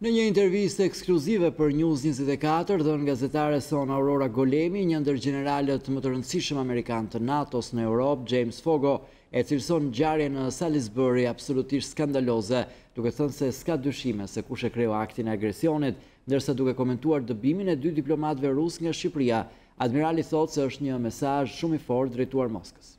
Në një intervistë ekskluzive për News 24, dhënë gazetare son Aurora Golemi, një ndër gjeneralët më të rëndësishëm amerikan të NATO-s në Europë, James Fogo, e cilëson ngjarjen në Salisbury absolutisht skandaloze, duke thënë se s'ka dyshime se kush e kreu aktin e agresionit, ndërsa duke komentuar dëbimin e 2 diplomatëve rus nga Shqipëria, admirali thotë se është një mesazh shumë i fortë drejtuar Moskës.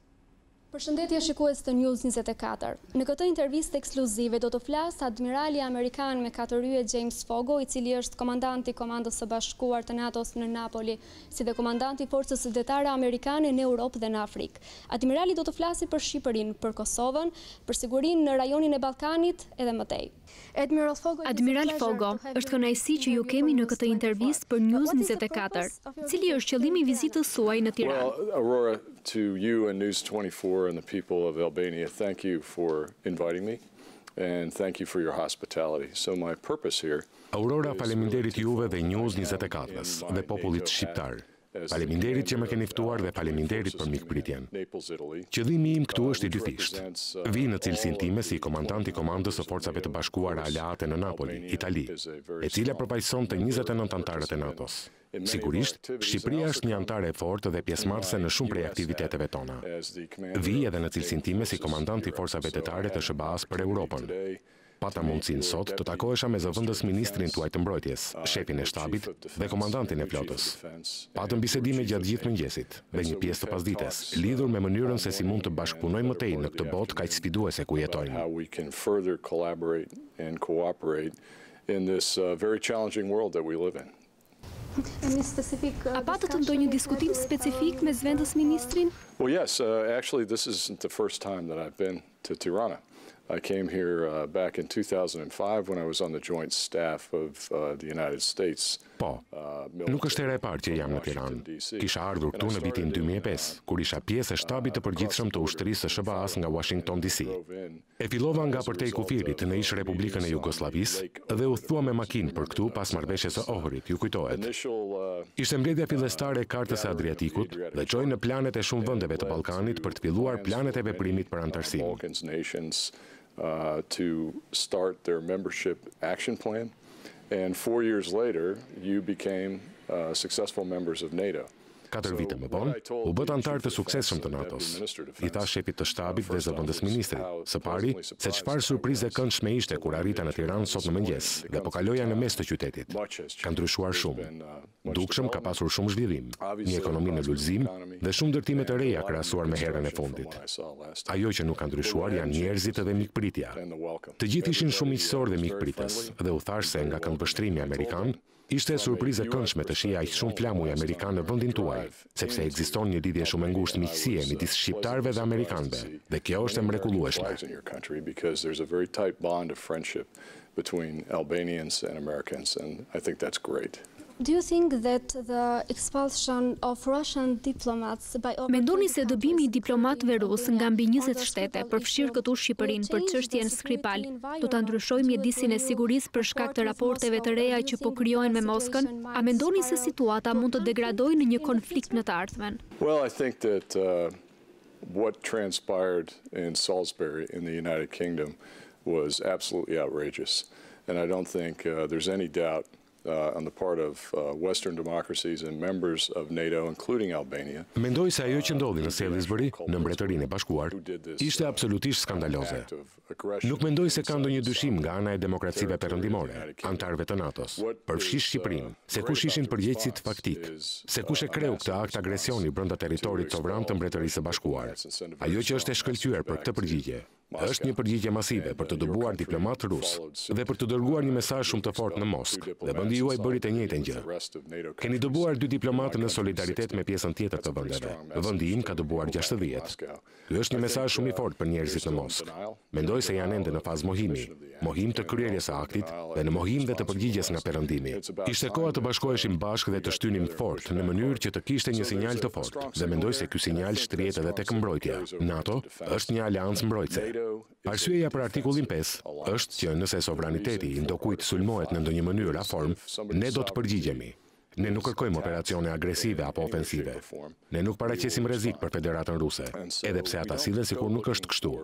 Përshëndetje shikues të News 24. Në këtë intervistë ekskluzive do të flasë admirali amerikan me 4 yje James Fogo, i cili është komandanti Komandës së Bashkuar të NATO-s në Napoli, si dhe komandanti Forcës Së Amerikane në Europë dhe në Afrikë. Admirali do të flasë për Shqipërinë, për Kosovën, për sigurinë në rajonin e Ballkanit edhe më tej. Admiral Fogo, është kënaqësi që ju kemi në këtë intervistë për News 24. Cili është qëllimi i vizitës suaj në Tiranë? Well, Aurora, to you and News 24 and the people of Albania, thank you for inviting me and thank you for your hospitality. So my purpose here. Aurora, faleminderit juve dhe News 24-s dhe popullit shqiptar. Faleminderit që më keni ftuar dhe faleminderit për mikpritjen. Qëllimi im këtu është i dyfisht. Vi në cilësinë time si komandanti i Komandës së Forcave të Bashkuara Aleate në Napoli, Itali, e cila përfaqëson të 29 anëtarët e NATO-s. Sigurisht, Shqipëria është një anëtare e fortë dhe pjesëmarrëse në shumë prej aktiviteteve tona. Vi edhe në cilësinë time si komandanti i forcave tetare të SBA-s për Europën. Pata mundësinë sot të takohesha me zëvendës ministrin tuaj të mbrojtjes, shefin e shtabit dhe komandantin e flotës. Patëm bisedime gjatë gjithë mëngjesit dhe një pjesë të pasdites, lidhur me mënyrën se si mund të bashkëpunojmë më tej në këtë botë kaq sfiduese ku jetojmë. A patët ndonjë diskutim specifik me zëvendës ministrin? Well, yes, actually this isn't the first time that I've been to Tirana. I came here back in 2005 when I was on the joint staff of the United States. Po, nuk është hera e parë që jam në Tiranë. Kisha ardhur këtu në vitin 2005, kur isha pjesë e shtabit të përgjithshëm të ushtrisë së SBA-s nga Washington DC. E fillova nga përtej kufirit në ish Republikën e Jugosllavisë dhe u thua me makinë për këtu pas marrëveshjes së Ohrit, ju kujtohet. Ishte mbledhja fillestare e kartës së Adriatikut dhe çoi në planet e shumë vendeve të Ballkanit për të filluar planet e veprimit për anëtarësim. To start their membership action plan. And 4 years later, you became successful members of NATO. 4 vite më vonë, u bët antar të suksesshëm të NATO-s. I tha shefit të shtabit dhe zëvendës ministrit, së pari, se çfarë surprizë e këndshme ishte kur arrita në Tiranë sot në mëngjes dhe po kaloja në mes të qytetit. Ka ndryshuar shumë. Dukshëm ka pasur shumë zhvillim, një ekonomi në lulëzim dhe shumë ndërtime të reja krahasuar me herën e fundit. Ajo që nuk ka ndryshuar janë njerëzit dhe mikpritja. Të gjithë ishin shumë miqësorë dhe mikpritës dhe u thash se nga këmbvështrimi amerikan ishte surprizë e këndshme të shihja aq shumë flamuj amerikan në vendin tuaj, sepse ekziston një lidhje shumë e ngushtë miqësie midis shqiptarëve dhe amerikanëve, dhe kjo është e mrekullueshme. Between Albanians and Americans, and I think that's great. Do you think that the expulsion of Russian diplomats by Mendoni se dëbimi i diplomatëve rus nga mbi 20 shtete, përfshirë këtu Shqipërinë për çështjen Skripal, do ta ndryshojë mjedisin e sigurisë për shkak të raporteve të reja që po krijohen me Moskën? A mendoni se situata mund të degradojë në një konflikt në të ardhmen? Well, I think that what transpired in Salisbury in the United Kingdom was absolutely outrageous, and I don't think there's any doubt on the part of Western democracies and members of NATO, including Albania. Mendoj se ajo që ndodhi në Salisbury, në Mbretërinë e Bashkuar, ishte absolutisht skandaloze. Nuk mendoj se ka ndonjë dyshim nga ana e demokracive perëndimore, antarëve të NATO-s, përfshirë Shqipërinë, se kush ishin përgjegjësit faktik, se kush e kreu këtë akt agresioni brenda territorit sovran të Mbretërisë së Bashkuar. Ajo që është e shkëlqyer për këtë përgjigje është një përgjigje masive për të dëbuar diplomatë rus dhe për të dërguar një mesazh shumë të fortë në Moskë, dhe vendi juaj bëri të njëjtën gjë. Keni dëbuar 2 diplomatë në solidaritet me pjesën tjetër të vendeve. Vendi im ka dëbuar 60. Ky është një mesazh shumë i fortë për njerëzit në Moskë. Mendoj se janë ende në fazë mohim të kryerjes së aktit dhe në mohim dhe të përgjigjes nga perëndimi. Ishte koha të bashkoheshim bashkë dhe të shtynim fort në mënyrë që të kishte një sinjal të fortë, dhe mendoj se ky sinjal shtrihet edhe tek mbrojtja. NATO është një aleancë mbrojtëse. Arsyeja për artikullin 5 është që nëse sovraniteti i ndokujt sulmohet në ndonjë mënyrë a formë, ne do të përgjigjemi. Ne nuk kërkojmë operacione agresive apo ofensive. Ne nuk paraqesim rrezik për Federatën Ruse, edhe pse ata sillen sikur nuk është kështu.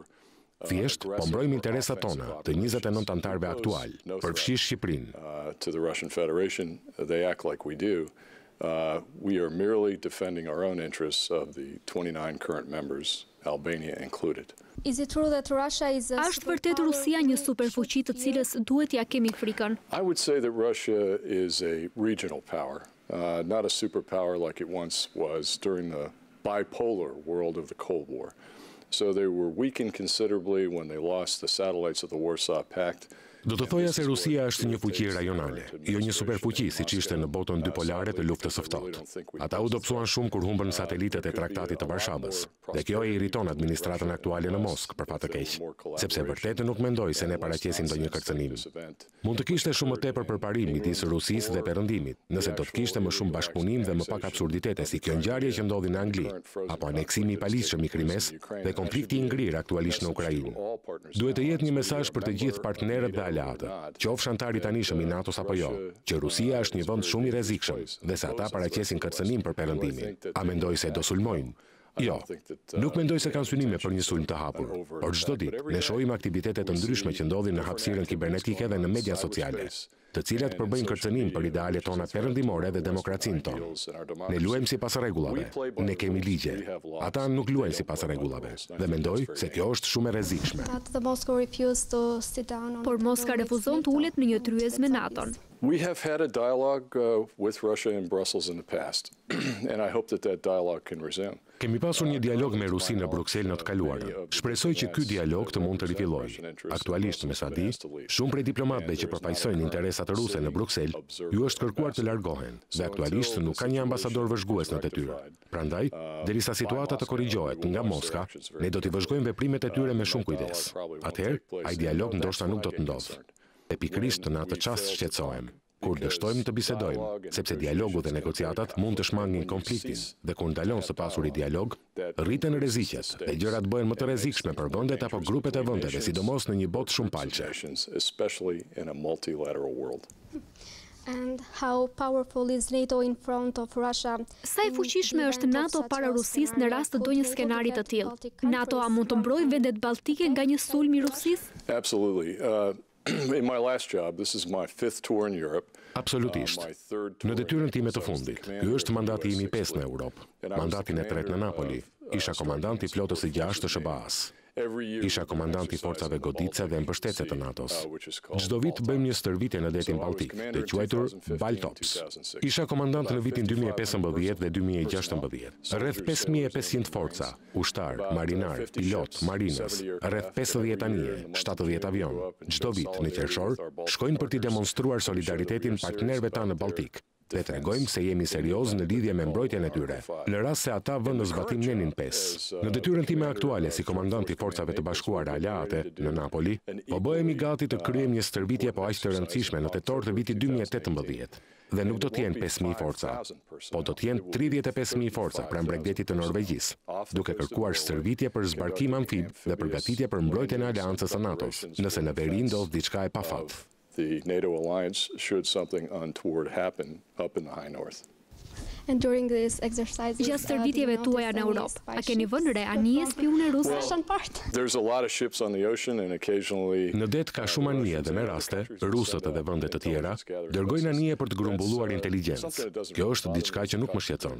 Thjesht, po mbrojmë interesat tona të 29 anëtarëve aktual, përfshirë Shqipërinë. To the Russian Federation, they act like we do. We are merely defending our own interests of the 29 current members, Albania included. Është vërtet Rusia një superfuqi të cilës duhet ja kemi frikën? I would say that Russia is a regional power, not a superpower like it once was during the bipolar world of the Cold War. So they were weakened considerably when they lost the satellites of the Warsaw Pact. Do të thoja se Rusia është një fuqi rajonale, jo një superfuqi siç ishte në botën dypolare të luftës së ftohtë. Ata u dobësuan shumë kur humbën satelitet e Traktatit të Varshavës, dhe kjo e irriton administratën aktuale në Moskë për fat të keq, sepse vërtet nuk mendoj se ne paraqesim ndonjë kërcënim. Mund të kishte shumë më tepër përparim midis Rusisë dhe Perëndimit, nëse do të kishte më shumë bashkëpunim dhe më pak absurditete si kjo ngjarje që ndodhi në Angli, apo aneksimi i paligjshëm i Krimes dhe konflikti i ngrirë aktualisht në Ukrainë. Duhet të jetë një mesazh për të gjithë partnerët dhe qofsh antari tanishëm i NATO-s apo jo, që Rusia është një vend shumë i rrezikshëm dhe se ata paraqesin kërcënim për Perëndimin. A mendoj se do sulmojnë? Jo, nuk mendoj se kanë synime për një sulm të hapur, por çdo ditë ne shohim aktivitete të ndryshme që ndodhin në hapësirën kibernetike dhe në media sociale, të cilat përbëjnë kërcënim për idealet tona perëndimore dhe demokracinë tonë. Ne luajmë sipas rregullave, ne kemi ligje. Ata nuk luajnë sipas rregullave dhe mendoj se kjo është shumë e rrezikshme. Por Moska refuzon të ulet në një tryez me NATO-n. We have had a dialogue with Russia in Brussels in the past, and I hope that dialogue can resume. Kemi pasur një dialog me Rusinë në Bruksel në të kaluarën. Shpresoj që ky dialog të mund të rifillojë. Aktualisht, me sa di, shumë prej diplomatëve që përfaqësojnë interesat ruse në Bruksel, ju është kërkuar të largohen, dhe aktualisht nuk ka një ambasador vëzhgues në detyrë. Prandaj, derisa situata të korrigjohet nga Moska, ne do t'i vëzhgojmë veprimet e tyre me shumë kujdes. Atëherë, ai dialog ndoshta nuk do të ndodhë. E pikërisht në atë çast shqetësohem, kur dështojmë të bisedojmë, sepse dialogu dhe negociatat mund të shmangin konfliktin, dhe kur ndalon së pasuri dialog, rriten rreziqet dhe gjërat bëhen më të rrezikshme për vendet apo grupet e vendeve, sidomos në një botë shumë palçe. And how powerful is NATO in front of Russia? Sa e fuqishme është NATO para Rusisë në rast të ndonjë skenari të tillë? NATO a mund të mbrojë vendet balltike nga një sulm i Rusisë? Absolutely. In my last job, this is my 5th tour in Europe. Absolutisht. Në detyrën time të fundit, ky është mandati im i 5 në Europë. Mandatin e 3 në Napoli, isha komandant i flotës së 6 të SBA-s. Isha komandant i forcave goditse dhe mbështetëse të NATO-s. Çdo vit bëjmë një stërvitje në detin Baltik, të quajtur Baltops. Isha komandant në vitin 2015 dhe 2016. Rreth 5500 forca, ushtar, marinar, pilot, marinës, rreth 50 anije, 70 avion. Çdo vit në qershor shkojnë për t'i demonstruar solidaritetin partnerëve tanë në Baltik. Dhe tregojmë se jemi serioz në lidhje me mbrojtjen e tyre, në rast se ata vënë në zbatim nenin 5. Në detyrën time aktuale si komandant i forcave të bashkuara aleate në Napoli, po bëhemi gati të kryejmë një stërvitje po aq të rëndësishme në tetor të vitit 2018. Dhe nuk do të jenë 5000 forca, po do të jenë 35000 forca pranë Bregdetit të Norvegjisë, duke kërkuar stërvitje për zbarkim amfib dhe përgatitje për mbrojtjen e aleancës së NATO-s, nëse në veri ndodh diçka e pafat. The NATO alliance should something untoward happen up in the high north. And during this exercise, gjatë stërvitjeve tuaja në Europë, a keni vënë re anije spione ruse? There's a lot of ships on the ocean and occasionally në det ka shumë anije dhe me raste, rusët dhe vende të tjera dërgojnë anije për të grumbulluar inteligjencë. Kjo është diçka që nuk më shqetëson.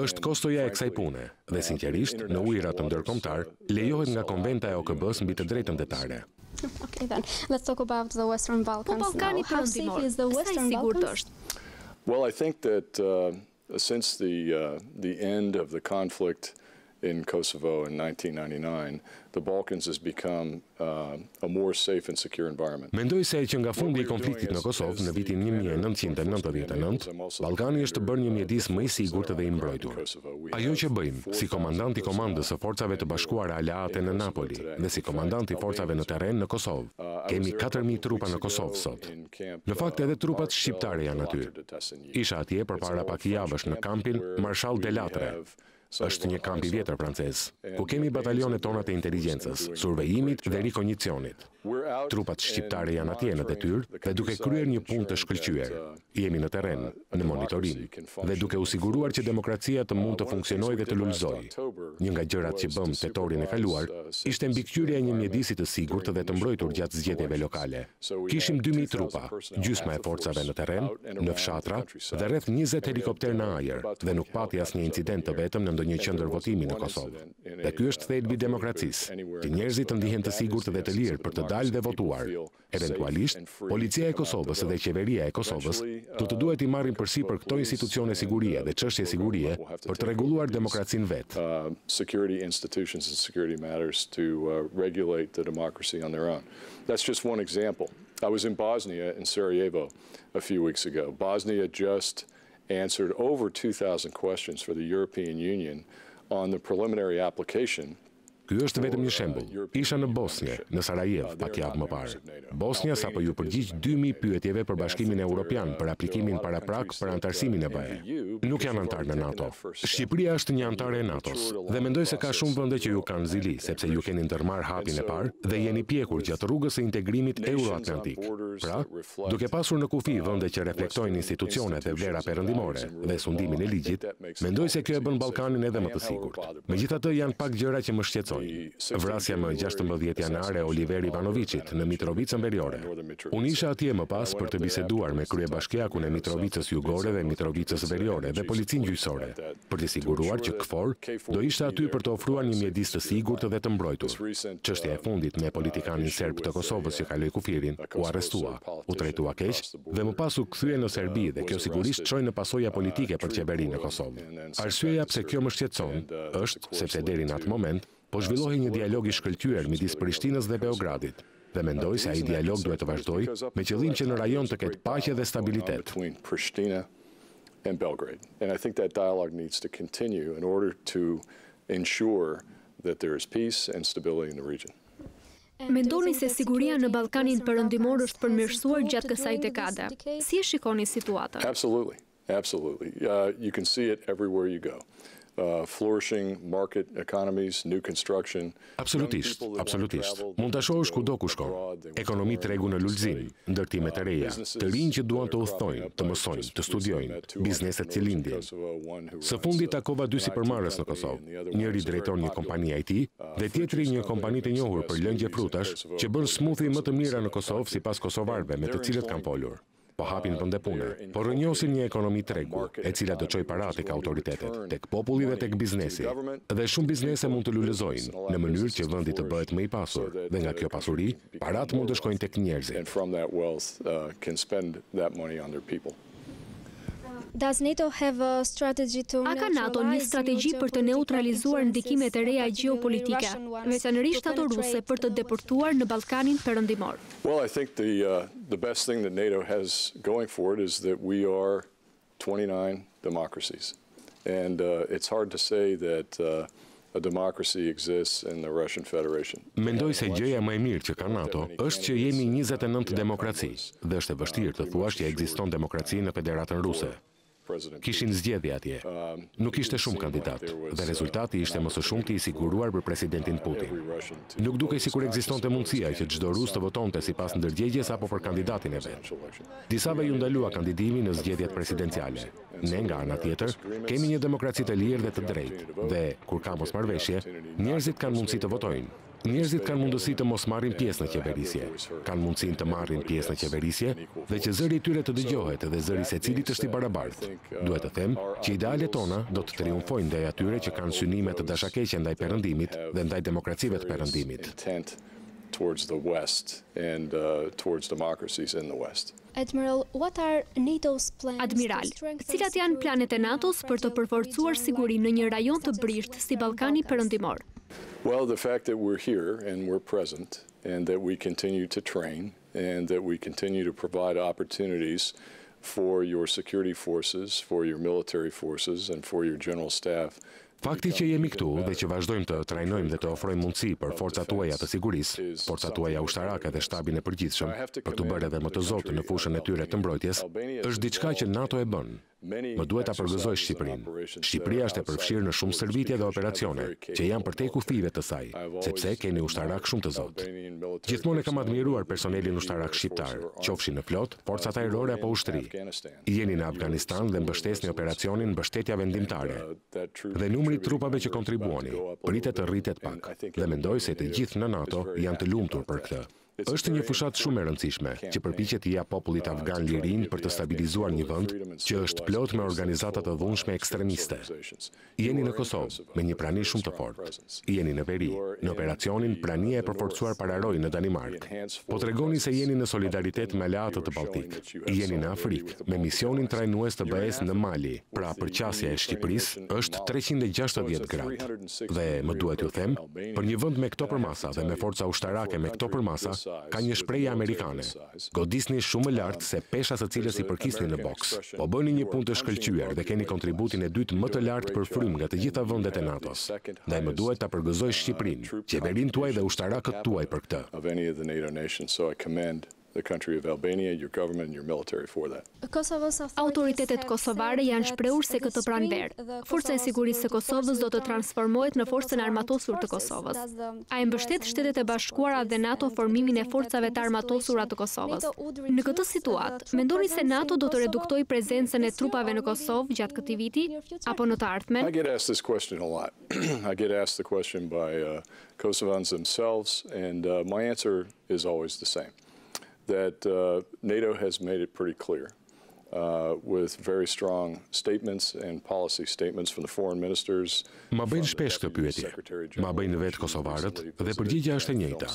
Është kostoja e kësaj pune dhe sinqerisht në ujërat të ndërkombëtar lejohet nga konventa e OKB-s mbi të drejtën detare. Okay, then let's talk about the Western Balkans. How safe is the Western Balkans? Well, I think that since the end of the conflict in Kosovo in 1999, the Balkans has become a more safe and secure environment. Mendoj se që nga fundi i konfliktit në Kosovë në vitin 1999, Ballkani është bërë një mjedis më i sigurt dhe i mbrojtur. Ajo që bëjmë si komandant i komandës së forcave të bashkuara aleate në Napoli dhe si komandant i forcave në terren në Kosovë, kemi 4000 trupa në Kosovë sot. Në fakt edhe trupat shqiptare janë aty. Isha atje përpara pak javësh në kampin Marshal Delatre. Është një kamp i vjetër francez, ku kemi batalionet tona të inteligjencës, survejimit dhe rikognicionit. Trupat shqiptare janë atje në detyrë dhe duke kryer një punë të shkëlqyer. Jemi në terren, në monitorim, dhe duke u siguruar që demokracia të mund të funksionojë dhe të lulëzojë. Një nga gjërat që bëm tetorin e kaluar ishte mbikëqyrja e një mjedisi të sigurt dhe të mbrojtur gjatë zgjedhjeve lokale. Kishim 2000 trupa, gjysma e forcave në terren, në fshatra dhe rreth 20 helikopter në ajër, dhe nuk pati asnjë incident të vetëm në ndonjë qendër votimi në Kosovë. Dhe ky është thelbi i demokracisë, që njerëzit të ndihen të sigurt dhe të lirë për të dalë dhe votuar. Eventualisht, policia e Kosovës dhe qeveria e Kosovës do të duhet i marrin përsipër këto institucione sigurie dhe çështje sigurie për të rregulluar demokracinë vetë. Security institutions and security matters to regulate the democracy on their own. That's just one example. I was in Bosnia in Sarajevo a few weeks ago. Bosnia just answered over 2,000 questions for the European Union on the preliminary application. Ky është vetëm një shembull. Isha në Bosnjë, në Sarajevo, pak javë më parë. Bosnja sapo ju përgjigj 2000 pyetjeve për Bashkimin Evropian për aplikimin paraprak për antarësimin e BE. Nuk janë antar në NATO. Shqipëria është një antare e NATO-s dhe mendoj se ka shumë vende që ju kanë zili, sepse ju keni ndërmarr hapin e parë dhe jeni pjekur gjatë rrugës së integrimit euroatlantik. Pra, duke pasur në kufi vende që reflektojnë institucionet dhe vlera perëndimore dhe sundimin e ligjit, mendoj se kjo e bën Ballkanin edhe më të sigurt. Megjithatë janë pak gjëra që më shqetësojnë. Vrasja më 16 janar e Oliver Ivanovicit në Mitrovicën Veriore. Unë isha atje më pas për të biseduar me kryebashkiakun e Mitrovicës Jugore dhe Mitrovicës Veriore dhe policinë gjyqësore, për të siguruar që KFOR do ishte aty për të ofruar një mjedis të sigurt dhe të mbrojtur. Çështja e fundit me politikanin serb të Kosovës që kaloi kufirin, u arrestua, u trajtua keq dhe më pas u kthye në Serbi dhe kjo sigurisht çoi në pasoja politike për qeverinë e Kosovë. Arsyeja pse kjo më shqetëson është sepse deri në atë moment po zhvillohej një dialog i shkëlqyer midis Prishtinës dhe Beogradit, dhe mendoj se ai dialog duhet të vazhdojë me qëllim që në rajon të ketë paqe dhe stabilitet. And Belgrade. And I think that dialogue needs to continue in order to ensure that there is peace and stability in the region. Mendoni se siguria në Ballkanin Perëndimor është përmirësuar gjatë kësaj dekade. Si e shikoni situatën? Absolutely. Absolutely. You can see it everywhere you go. Flourishing market economies, new construction. Absolutisht, absolutisht. Mund ta shohësh kudo ku shkon. Ekonomi tregu në lulëzim, ndërtime të reja, të rinj që duan të udhtojnë, të mësojnë, të studiojnë, bizneset që lindin. Së fundit takova dy sipërmarrës në Kosovë. Njëri drejton një kompani IT dhe tjetri një kompani të njohur për lëngje frutash që bën smoothie më të mira në Kosovë sipas kosovarëve me të cilët kanë folur. Po hapin vende pune, por rënjosin një ekonomi tregu, e cila do çojë para tek autoritetet, tek populli dhe tek biznesi. Dhe shumë biznese mund të lulëzojnë në mënyrë që vendi të bëhet më i pasur, dhe nga kjo pasuri, parat mund të shkojnë tek njerëzit. A ka NATO një strategji për të neutralizuar ndikimet e reja gjeopolitike, veçanërisht ato ruse për të deportuar në Ballkanin Perëndimor? Well, I think the best thing that NATO has going for it is that we are 29 democracies. And it's hard to say that a democracy exists in the Russian Federation. Mendoj se gjëja më e mirë që ka NATO është që jemi 29 demokraci dhe është e vështirë të thuash që ekziston demokraci në Federatën Ruse. Kishin zgjedhje atje. Nuk ishte shumë kandidat dhe rezultati ishte më së shumti i siguruar për presidentin Putin. Nuk dukej sikur ekzistonte mundësia që çdo rus të votonte sipas ndërgjegjes apo për kandidatin e vet. Disave ju ndalua kandidimi në zgjedhjet presidenciale. Ne nga ana tjetër kemi një demokraci të lirë dhe të drejtë dhe kur ka mosmarrveshje, njerëzit kanë mundësi të votojnë. Njerëzit kanë mundësi të mos marrin pjesë në qeverisje, kanë mundësinë të marrin pjesë në qeverisje dhe që zëri i tyre të dëgjohet dhe zëri secilit është i barabartë. Duhet të them që idealet tona do të triumfojnë ndaj atyre që kanë synime të dashakeqe ndaj perëndimit dhe ndaj demokracive të perëndimit. Towards the West and towards democracies in the West. Admiral, what are NATO's plans? Admiral, cilat janë planet e NATO-s për të përforcuar sigurinë në një rajon të brisht si Ballkani Perëndimor? Well, the fact that we're here and we're present and that we continue to train and that we continue to provide opportunities for your security forces, for your military forces and for your general staff. Fakti që jemi këtu dhe që vazhdojmë të trajnojmë dhe të ofrojmë mundësi për forcat tuaja të sigurisë, forcat tuaja ushtarake dhe shtabin e përgjithshëm, për të bërë edhe më të zotë në fushën e tyre të mbrojtjes, është diçka që NATO e bën Më duhet ta përgëzoj Shqipërinë. Shqipëria është e përfshirë në shumë stërvitje dhe operacione që janë përtej kufive të saj, sepse keni ushtarak shumë të zotë. Gjithmonë e kam admiruar personelin ushtarak shqiptar, qofshin në flot, forcat ajrore apo ushtri. Jeni në Afganistan dhe mbështesni operacionin mbështetja vendimtare. Dhe numri i trupave që kontribuoni pritet të rritet pak. Dhe mendoj se të gjithë në NATO janë të lumtur për këtë. Është një fushat shumë e rëndësishme që përpiqet të japë popullit afgan lirinë për të stabilizuar një vend që është plot me organizata të dhunshme ekstremiste. Jeni në Kosovë me një prani shumë të fortë. Jeni në veri, në operacionin prania e përforcuar pararoj në Danimark. Po tregoni se jeni në solidaritet me aleatët të Balltik. Jeni në Afrikë me misionin trajnues të BE-s në Mali. Pra përqasja e Shqipërisë është 360 gradë. Dhe më duhet ju them, për një vend me këto përmasa dhe me forca ushtarake me këto përmasa ka një shprehje amerikane. Godisni shumë më lart se pesha së cilës i përkisni në boks. Po bëni një punë të shkëlqyer dhe keni kontributin e dytë më të lartë për frym nga të gjitha vendet e NATO-s. Dhe më duhet ta përgëzoj Shqipërinë, qeverinë tuaj dhe ushtarakët tuaj për këtë. The country of Albania, your government and your military for that. Autoritetet kosovare janë shprehur se këtë pranverë. Forca e sigurisë së Kosovës do të transformohet në forcën armatosur të Kosovës. A e mbështet Shtetet e Bashkuara dhe NATO formimin e forcave të armatosura të Kosovës? Në këtë situatë, mendoni se NATO do të reduktojë prezencën e trupave në Kosovë gjatë këtij viti apo në të ardhmen? I get asked this question a lot. I get asked the question by Kosovans themselves, and my answer is always the same. That NATO has made it pretty clear with very strong statements and policy statements from the foreign ministers. Ma bëjnë shpesh këtë pyetje. Ma bëjnë vetë kosovarët dhe përgjigjja është e njëjta,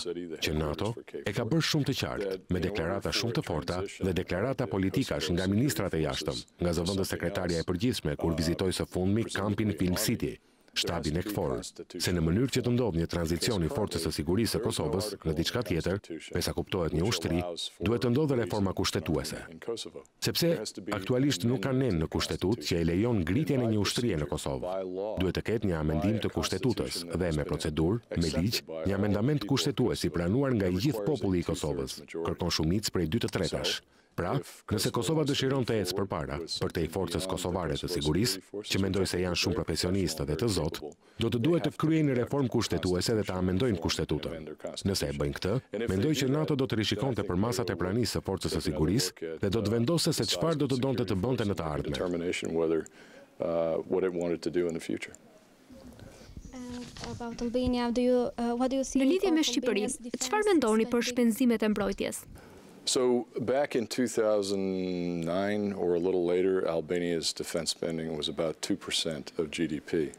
që NATO e ka bërë shumë të qartë, me deklarata shumë të forta dhe deklarata politikash nga ministrat e jashtëm, nga zëvendës sekretarja e përgjithshme kur vizitoi së fundmi kampin Film City, shtabin e KFOR, se në mënyrë që të ndodhë një tranzicion i forcës së sigurisë së Kosovës në diçka tjetër, pesa kuptohet një ushtri, duhet të ndodhë reforma kushtetuese. Sepse aktualisht nuk ka nen në kushtetut që e lejon ngritjen e një ushtrie në Kosovë. Duhet të ketë një amendim të kushtetutës dhe me procedurë, me ligj, një amendament kushtetues i pranuar nga i gjithë populli i Kosovës, kërkon shumicë prej 2/3. Pra, nëse Kosova dëshiron të ecë përpara për te i forcës kosovare të sigurisë, që mendoj se janë shumë profesionistë dhe të zotë, do të duhet të kryejnë një reformë kushtetuese dhe të amendojnë kushtetutën. Nëse e bëjnë këtë, mendoj që NATO do të rishikonte për masat e pranisë së forcës së sigurisë dhe do të vendose se çfarë do të donte të bënte në të ardhmen. Në lidhje me Shqipërinë, çfarë mendoni për shpenzimet e mbrojtjes? So back in 2009 or a little later, Albania's defense spending was about 2% of GDP.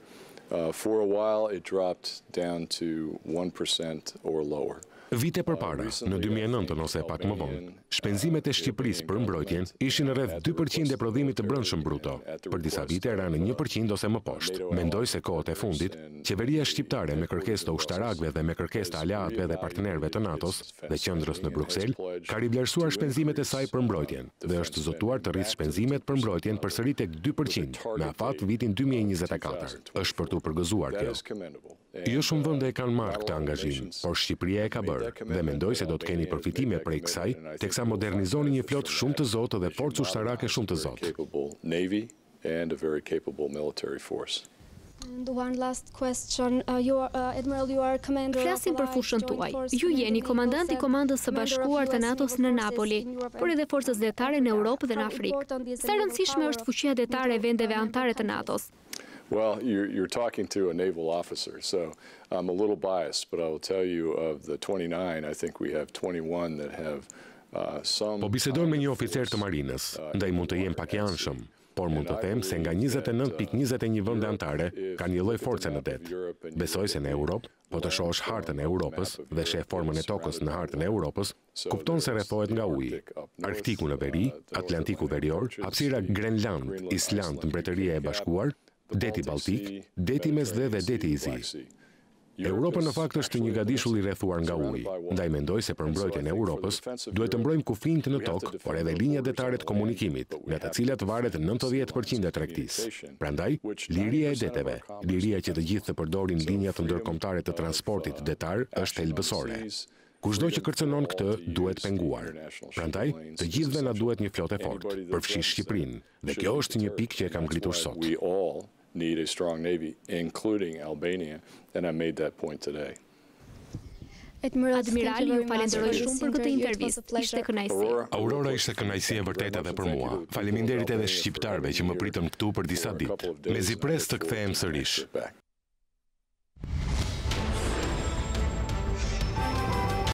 For a while, it dropped down to 1% or lower. Vite përpara, në 2009 ose pak më vonë, shpenzimet e Shqipërisë për mbrojtjen ishin rreth 2% e prodhimit të brendshëm bruto. Për disa vite era në 1% ose më poshtë. Mendoj se kohët e fundit, qeveria shqiptare me kërkesë të ushtarakëve dhe me kërkesë të aleatëve dhe partnerëve të NATO-s dhe qendrës në Bruksel, ka rivlerësuar shpenzimet e saj për mbrojtjen dhe është zotuar të rrisë shpenzimet për mbrojtjen përsëri tek 2% me afat vitin 2024. Është për tu përgëzuar kjo. Jo shumë vende e kanë marrë këtë angazhim, por Shqipëria e ka bërë dhe mendoj se do të keni përfitime prej kësaj, teksa modernizoni një flotë shumë të zotë dhe forcë ushtarake shumë të zotë. And one last question, Admiral, you are commander. Flasim për fushën tuaj. Ju jeni komandant i Komandës së Bashkuar të NATO-s në Napoli, por edhe forcës detare në Europë dhe në Afrikë. Sa rëndësishme është fuqia detare e vendeve anëtare të NATO-s? Well, you're talking to a naval officer, so I'm a little biased, but I will tell you of the 29, I think we have 21 that have some... Po bisedojmë me një oficer të marinës, ndaj mund të jem pak i anshëm, por mund të them se nga 29.21 vende anëtare ka një lloj force në det. Besoj se në Europë, po të shohësh hartën e Europës dhe sheh formën e tokës në hartën e Europës, kupton se rrethohet nga uji. Arktiku në veri, Atlantiku verior, hapësira Grenland, Island, Mbretëria e Bashkuar, deti Baltik, deti Mesdhe dhe deti i Zi. Europa në fakt është një gadishull i rrethuar nga uji. Ndaj mendoj se për mbrojtjen e Europës duhet të mbrojmë kufijtë në tokë, por edhe linja detare të komunikimit, nga të cilat varet 90% e tregtisë. Prandaj, liria e deteve, liria që të gjithë të përdorin linjat ndërkombëtare të transportit detar është helbësore. Kushdo që kërcënon këtë duhet penguar. Prandaj, të gjithëve na duhet një flotë e fortë, përfshirë Shqipërinë, dhe kjo është një pikë që e kam ngritur sot. We all need a strong navy, including Albania, and I made that point today. Admirali, ju falenderoj shumë për këtë intervistë. Ishte kënaqësi. Aurora, ishte kënaqësi e vërtetë edhe për mua. Faleminderit edhe shqiptarëve që më pritën këtu për disa ditë. Me zipres të kthehem sërish.